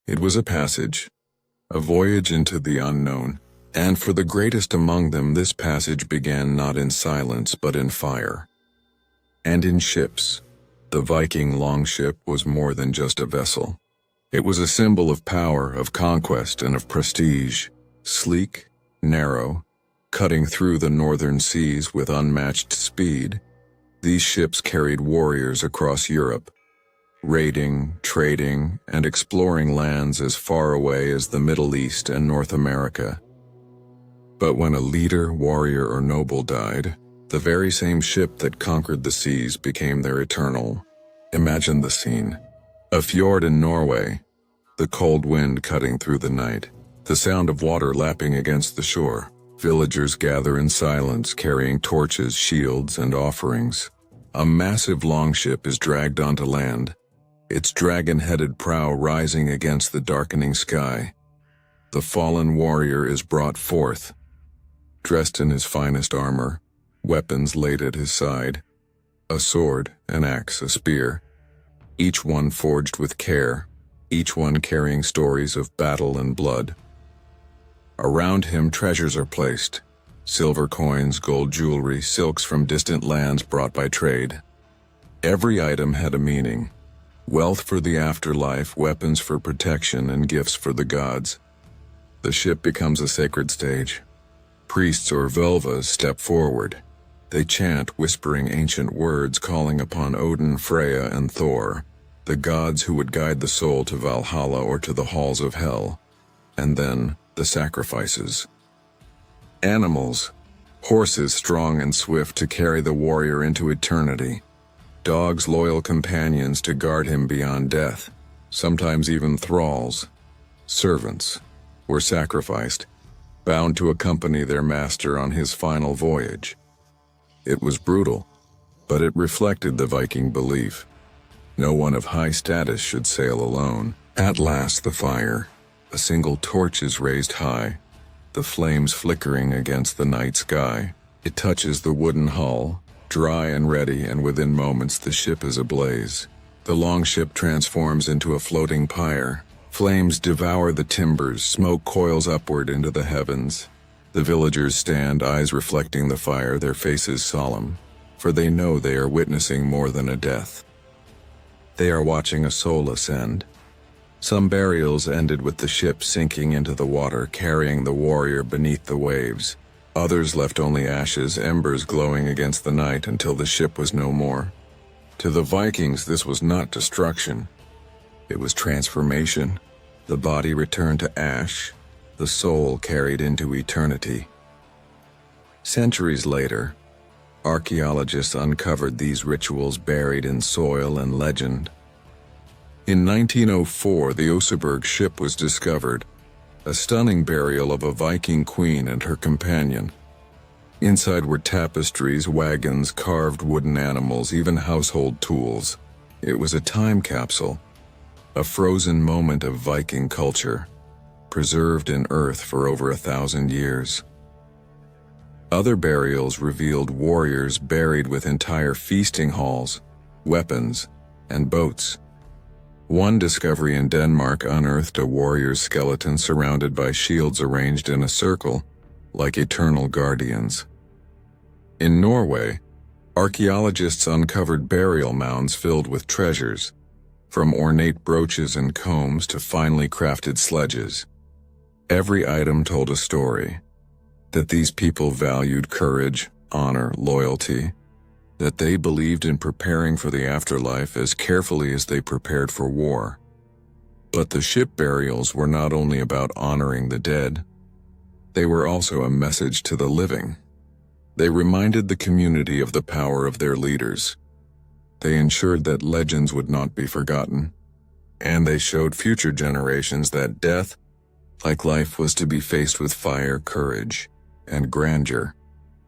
It was a passage, a voyage into the unknown, and for the greatest among them this passage began not in silence but in fire. And in ships. The Viking longship was more than just a vessel. It was a symbol of power, of conquest, and of prestige. Sleek, narrow, cutting through the northern seas with unmatched speed, these ships carried warriors across Europe, raiding, trading, and exploring lands as far away as the Middle East and North America. But when a leader, warrior, or noble died, the very same ship that conquered the seas became their eternal. Imagine the scene. A fjord in Norway, the cold wind cutting through the night, the sound of water lapping against the shore. Villagers gather in silence, carrying torches, shields, and offerings. A massive longship is dragged onto land, its dragon-headed prow rising against the darkening sky. The fallen warrior is brought forth, dressed in his finest armor, weapons laid at his side, a sword, an axe, a spear, each one forged with care, each one carrying stories of battle and blood. Around him treasures are placed, silver coins, gold jewelry, silks from distant lands brought by trade. Every item had a meaning, wealth for the afterlife, weapons for protection, and gifts for the gods. The ship becomes a sacred stage. Priests or Velvas step forward. They chant, whispering ancient words, calling upon Odin, Freya, and Thor, the gods who would guide the soul to Valhalla or to the halls of hell. And then, the sacrifices. Animals, horses strong and swift to carry the warrior into eternity. Dogs loyal companions to guard him beyond death. Sometimes even thralls, servants, were sacrificed, bound to accompany their master on his final voyage. It was brutal, but it reflected the Viking belief. No one of high status should sail alone. At last the fire. A single torch is raised high, the flames flickering against the night sky. It touches the wooden hull, dry and ready, and within moments the ship is ablaze. The longship transforms into a floating pyre. Flames devour the timbers, smoke coils upward into the heavens. The villagers stand, eyes reflecting the fire, their faces solemn, for they know they are witnessing more than a death. They are watching a soul ascend. Some burials ended with the ship sinking into the water, carrying the warrior beneath the waves. Others left only ashes, embers glowing against the night until the ship was no more. To the Vikings, this was not destruction. It was transformation. The body returned to ash, the soul carried into eternity. Centuries later, archaeologists uncovered these rituals buried in soil and legend. In 1904, the Oseberg ship was discovered, a stunning burial of a Viking queen and her companion. Inside were tapestries, wagons, carved wooden animals, even household tools. It was a time capsule, a frozen moment of Viking culture, preserved in earth for over 1,000 years. Other burials revealed warriors buried with entire feasting halls, weapons, and boats. One discovery in Denmark unearthed a warrior's skeleton surrounded by shields arranged in a circle, like eternal guardians. In Norway, archaeologists uncovered burial mounds filled with treasures, from ornate brooches and combs to finely crafted sledges. Every item told a story, that these people valued courage, honor, loyalty, that they believed in preparing for the afterlife as carefully as they prepared for war. But the ship burials were not only about honoring the dead, they were also a message to the living. They reminded the community of the power of their leaders. They ensured that legends would not be forgotten, and they showed future generations that death, like life, was to be faced with fire, courage, and grandeur.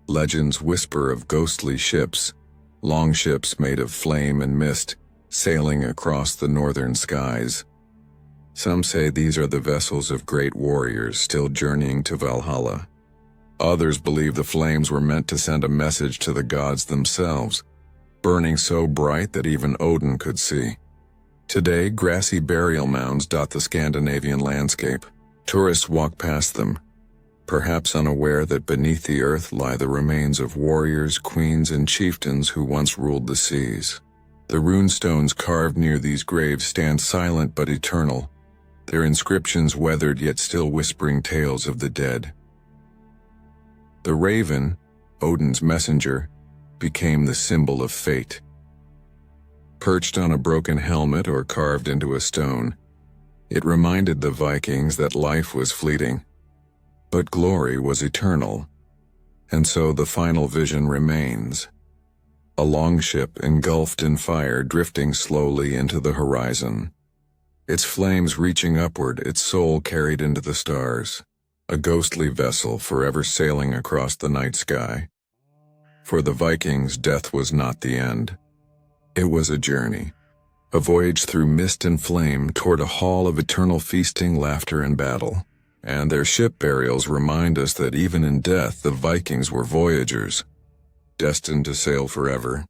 Legends whisper of ghostly ships, longships made of flame and mist, sailing across the northern skies. Some say these are the vessels of great warriors still journeying to Valhalla. Others believe the flames were meant to send a message to the gods themselves, burning so bright that even Odin could see. Today, grassy burial mounds dot the Scandinavian landscape. Tourists walk past them, perhaps unaware that beneath the earth lie the remains of warriors, queens, and chieftains who once ruled the seas. The rune stones carved near these graves stand silent but eternal, their inscriptions weathered yet still whispering tales of the dead. The raven, Odin's messenger, became the symbol of fate. Perched on a broken helmet or carved into a stone, it reminded the Vikings that life was fleeting, but glory was eternal. And so the final vision remains. A longship engulfed in fire drifting slowly into the horizon. Its flames reaching upward, its soul carried into the stars. A ghostly vessel forever sailing across the night sky. For the Vikings, death was not the end. It was a journey. A voyage through mist and flame toward a hall of eternal feasting, laughter, and battle. And their ship burials remind us that even in death, the Vikings were voyagers, destined to sail forever.